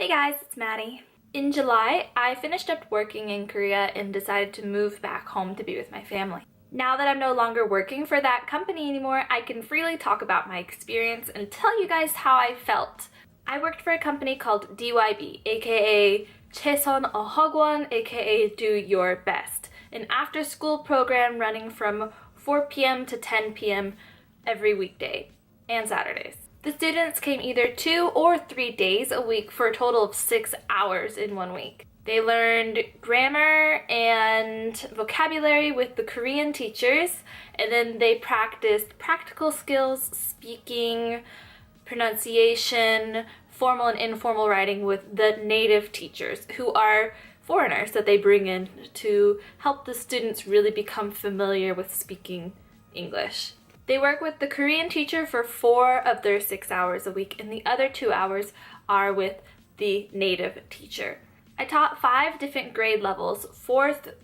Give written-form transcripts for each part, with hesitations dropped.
Hey guys, it's Maddie. In July, I finished up working in Korea and decided to move back home to be with my family. Now that I'm no longer working for that company anymore, I can freely talk about my experience and tell you guys how I felt. I worked for a company called DYB, aka Choison aka Do Your Best, an after-school program running from 4 p.m. to 10 p.m. every weekday and Saturdays. The students came either 2 or 3 days a week for a total of 6 hours in 1 week. They learned grammar and vocabulary with the Korean teachers, and then they practiced practical skills, speaking, pronunciation, formal and informal writing with the native teachers, who are foreigners that they bring in to help the students really become familiar with speaking English. They work with the Korean teacher for 4 of their 6 hours a week, and the other 2 hours are with the native teacher. I taught 5 different grade levels, 4th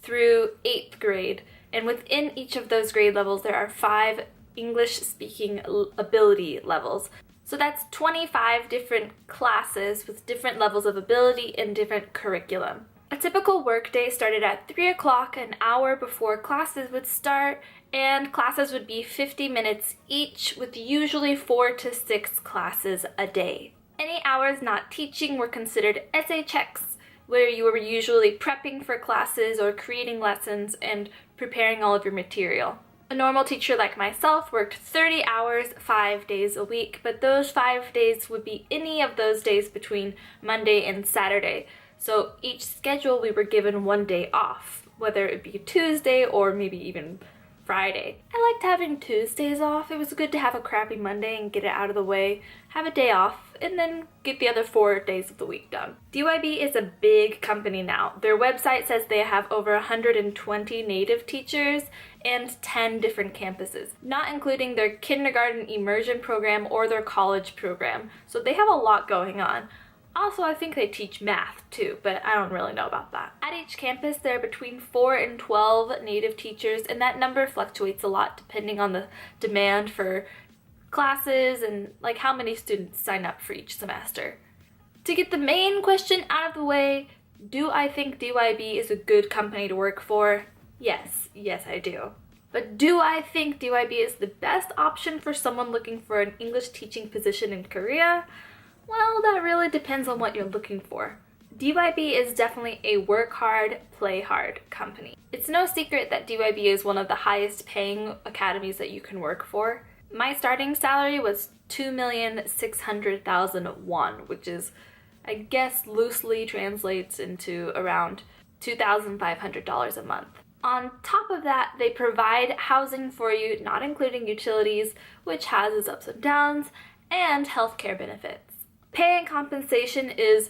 through 8th grade, and within each of those grade levels there are 5 English speaking ability levels. So that's 25 different classes with different levels of ability and different curriculum. A typical workday started at 3 o'clock, an hour before classes would start, and classes would be 50 minutes each, with usually 4 to 6 classes a day. Any hours not teaching were considered essay checks, where you were usually prepping for classes or creating lessons and preparing all of your material. A normal teacher like myself worked 30 hours 5 days a week, but those 5 days would be any of those days between Monday and Saturday. So each schedule we were given 1 day off, whether it be Tuesday or maybe even Friday. I liked having Tuesdays off. It was good to have a crappy Monday and get it out of the way, have a day off, and then get the other 4 days of the week done. DYB is a big company now. Their website says they have over 120 native teachers and 10 different campuses, not including their kindergarten immersion program or their college program. So they have a lot going on. Also, I think they teach math too, but I don't really know about that. At each campus, there are between 4 and 12 native teachers, and that number fluctuates a lot depending on the demand for classes and like how many students sign up for each semester. To get the main question out of the way, do I think DYB is a good company to work for? Yes, I do. But do I think DYB is the best option for someone looking for an English teaching position in Korea? Well, that really depends on what you're looking for. DYB is definitely a work hard, play hard company. It's no secret that DYB is one of the highest paying academies that you can work for. My starting salary was 2,600,000 won, which is, I guess, loosely translates into around $2,500 a month. On top of that, they provide housing for you, not including utilities, which has its ups and downs, and healthcare benefits. Pay and compensation is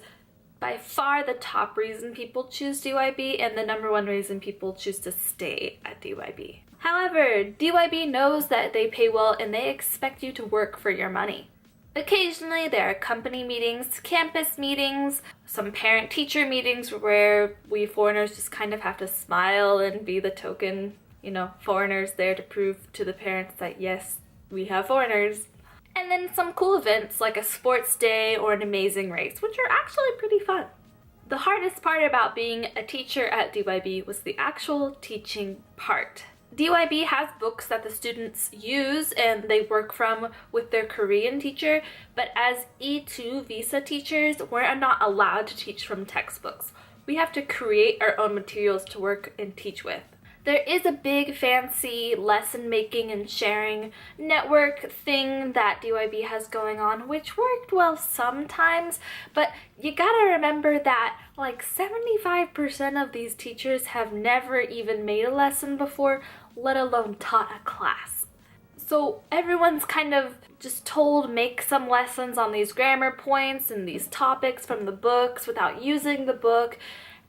by far the top reason people choose DYB and the number 1 reason people choose to stay at DYB. However, DYB knows that they pay well and they expect you to work for your money. Occasionally there are company meetings, campus meetings, some parent-teacher meetings where we foreigners just kind of have to smile and be the token, foreigners there to prove to the parents that yes, we have foreigners. And then some cool events like a sports day or an amazing race, which are actually pretty fun. The hardest part about being a teacher at DYB was the actual teaching part. DYB has books that the students use and they work from with their Korean teacher, but as E2 visa teachers, we're not allowed to teach from textbooks. We have to create our own materials to work and teach with. There is a big fancy lesson making and sharing network thing that DYB has going on, which worked well sometimes, but you gotta remember that like 75% of these teachers have never even made a lesson before, let alone taught a class. So everyone's kind of just told make some lessons on these grammar points and these topics from the books without using the book,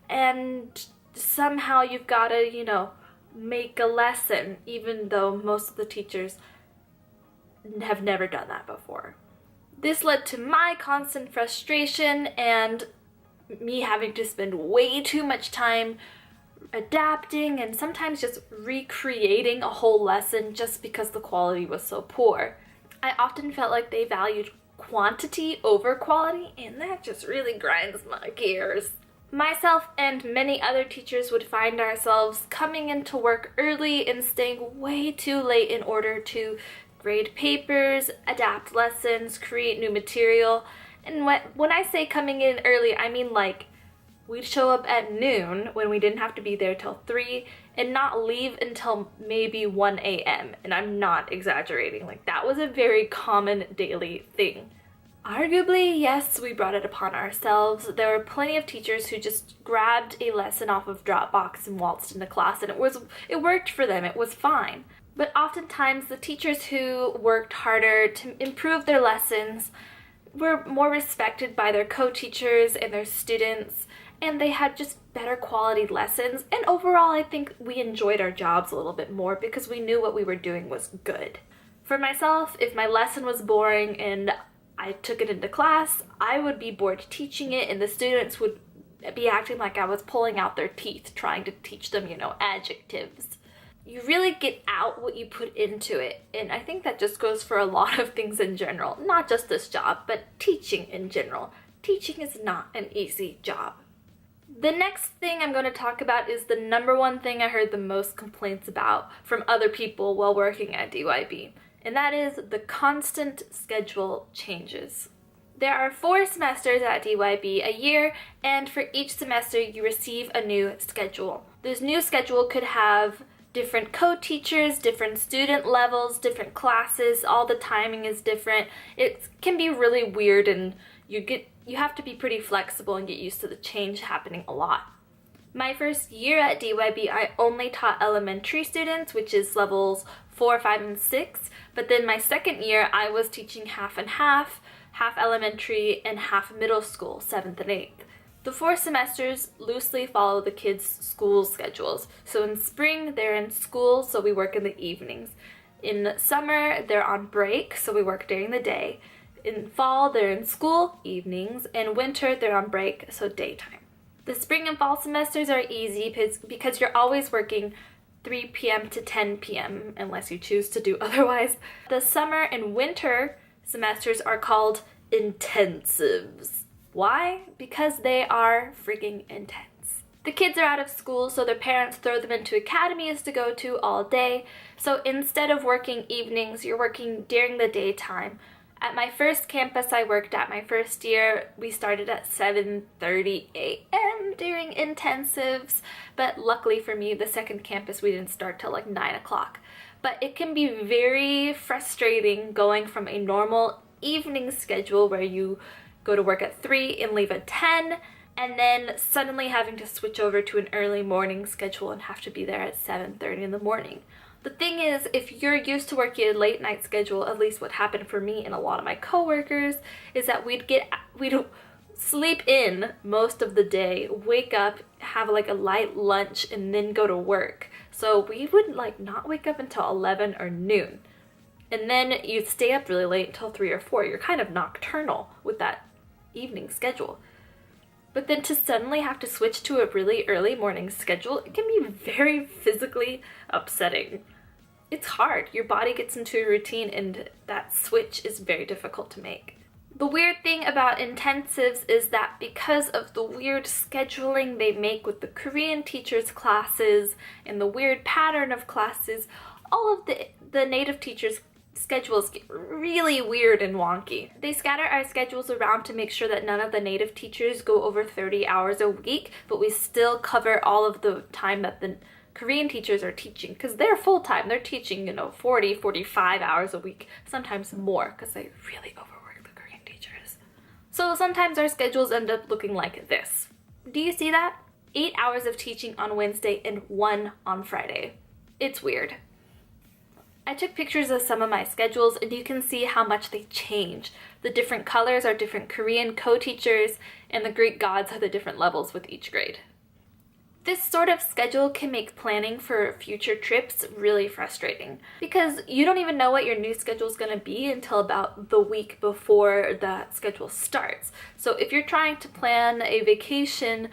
and somehow you've gotta, make a lesson, even though most of the teachers have never done that before. This led to my constant frustration and me having to spend way too much time adapting and sometimes just recreating a whole lesson just because the quality was so poor. I often felt like they valued quantity over quality, and that just really grinds my gears. Myself and many other teachers would find ourselves coming into work early and staying way too late in order to grade papers, adapt lessons, create new material. And when I say coming in early, I mean like we'd show up at noon when we didn't have to be there till 3 and not leave until maybe 1 a.m. And I'm not exaggerating, like that was a very common daily thing. Arguably, yes, we brought it upon ourselves. There were plenty of teachers who just grabbed a lesson off of Dropbox and waltzed into class, and it worked for them. It was fine. But oftentimes, the teachers who worked harder to improve their lessons were more respected by their co-teachers and their students, and they had just better quality lessons. And overall, I think we enjoyed our jobs a little bit more because we knew what we were doing was good. For myself, if my lesson was boring and I took it into class, I would be bored teaching it, and the students would be acting like I was pulling out their teeth trying to teach them, adjectives. You really get out what you put into it, and I think that just goes for a lot of things in general, not just this job, but teaching in general. Teaching is not an easy job. The next thing I'm going to talk about is the number one thing I heard the most complaints about from other people while working at DYB. And that is the constant schedule changes. There are 4 semesters at DYB a year, and for each semester you receive a new schedule. This new schedule could have different co-teachers, different student levels, different classes, all the timing is different. It can be really weird, and you have to be pretty flexible and get used to the change happening a lot. My first year at DYB, I only taught elementary students, which is levels 4, 5, and 6. But then my second year, I was teaching half and half elementary and half middle school, 7th and 8th. The 4 semesters loosely follow the kids' school schedules. So in spring, they're in school, so we work in the evenings. In summer, they're on break, so we work during the day. In fall, they're in school, evenings. In winter, they're on break, so daytime. The spring and fall semesters are easy because you're always working 3 p.m. to 10 p.m. unless you choose to do otherwise. The summer and winter semesters are called intensives. Why? Because they are freaking intense. The kids are out of school, so their parents throw them into academies to go to all day. So instead of working evenings, you're working during the daytime. At my first campus I worked at my first year, we started at 7:30 a.m. during intensives, but luckily for me, the second campus we didn't start till like 9 o'clock. But it can be very frustrating going from a normal evening schedule where you go to work at 3 and leave at 10, and then suddenly having to switch over to an early morning schedule and have to be there at 7:30 in the morning. The thing is, if you're used to working a late night schedule, at least what happened for me and a lot of my coworkers, is that we'd sleep in most of the day, wake up, have like a light lunch, and then go to work. So we would like not wake up until 11 or noon. And then you'd stay up really late until 3 or 4. You're kind of nocturnal with that evening schedule. But then to suddenly have to switch to a really early morning schedule, it can be very physically upsetting. It's hard. Your body gets into a routine, and that switch is very difficult to make. The weird thing about intensives is that because of the weird scheduling they make with the Korean teachers' classes and the weird pattern of classes, all of the native teachers' schedules get really weird and wonky. They scatter our schedules around to make sure that none of the native teachers go over 30 hours a week, but we still cover all of the time that the Korean teachers are teaching, because they're full-time. They're teaching, 40, 45 hours a week, sometimes more, because they really overwork the Korean teachers. So sometimes our schedules end up looking like this. Do you see that? 8 hours of teaching on Wednesday and 1 on Friday. It's weird. I took pictures of some of my schedules, and you can see how much they change. The different colors are different Korean co-teachers, and the Greek gods are the different levels with each grade. This sort of schedule can make planning for future trips really frustrating because you don't even know what your new schedule is going to be until about the week before that schedule starts. So if you're trying to plan a vacation,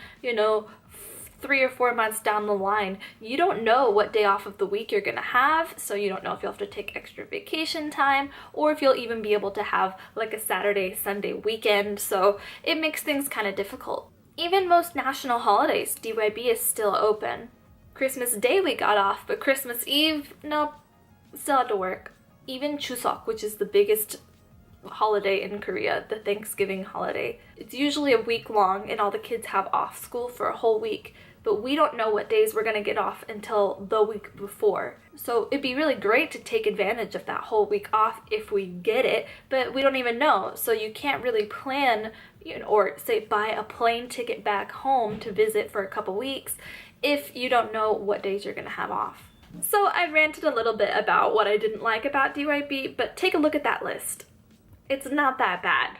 3 or 4 months down the line, you don't know what day off of the week you're gonna have, so you don't know if you'll have to take extra vacation time or if you'll even be able to have like a Saturday, Sunday weekend, so it makes things kind of difficult. Even most national holidays, DYB is still open. Christmas Day we got off, but Christmas Eve, nope, still had to work. Even Chuseok, which is the biggest holiday in Korea, the Thanksgiving holiday, it's usually a week long and all the kids have off school for a whole week, but we don't know what days we're gonna get off until the week before. So it'd be really great to take advantage of that whole week off if we get it, but we don't even know, so you can't really plan, or say buy a plane ticket back home to visit for a couple weeks if you don't know what days you're gonna have off. So I ranted a little bit about what I didn't like about DYB, but take a look at that list. It's not that bad.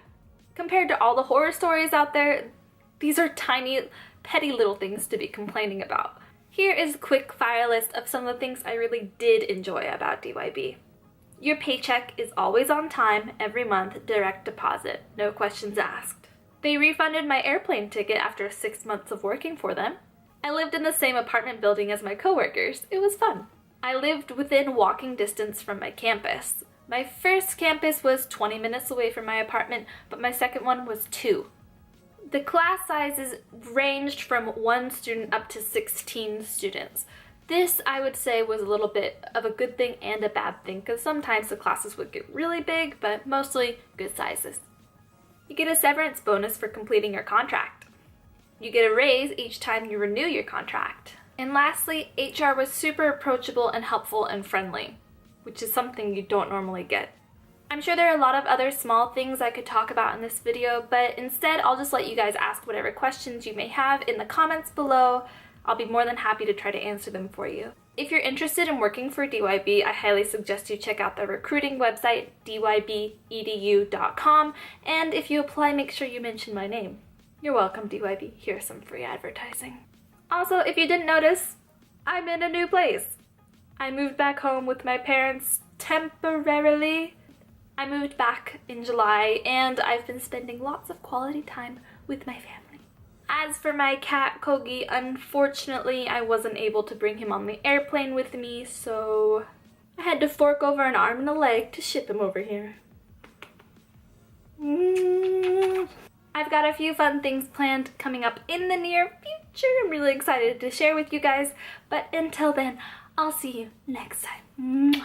Compared to all the horror stories out there, these are tiny, petty little things to be complaining about. Here is a quick fire list of some of the things I really did enjoy about DYB. Your paycheck is always on time, every month, direct deposit, no questions asked. They refunded my airplane ticket after 6 months of working for them. I lived in the same apartment building as my coworkers. It was fun. I lived within walking distance from my campus. My first campus was 20 minutes away from my apartment, but my second one was 2. The class sizes ranged from 1 student up to 16 students. This, I would say, was a little bit of a good thing and a bad thing, because sometimes the classes would get really big, but mostly good sizes. You get a severance bonus for completing your contract. You get a raise each time you renew your contract. And lastly, HR was super approachable and helpful and friendly, which is something you don't normally get. I'm sure there are a lot of other small things I could talk about in this video, but instead I'll just let you guys ask whatever questions you may have in the comments below. I'll be more than happy to try to answer them for you. If you're interested in working for DYB, I highly suggest you check out the recruiting website, dybedu.com, and if you apply, make sure you mention my name. You're welcome, DYB. Here's some free advertising. Also, if you didn't notice, I'm in a new place. I moved back home with my parents temporarily. I moved back in July and I've been spending lots of quality time with my family. As for my cat, Kogi, unfortunately I wasn't able to bring him on the airplane with me, so I had to fork over an arm and a leg to ship him over here. I've got a few fun things planned coming up in the near future. I'm really excited to share with you guys, but until then, I'll see you next time. Mwah.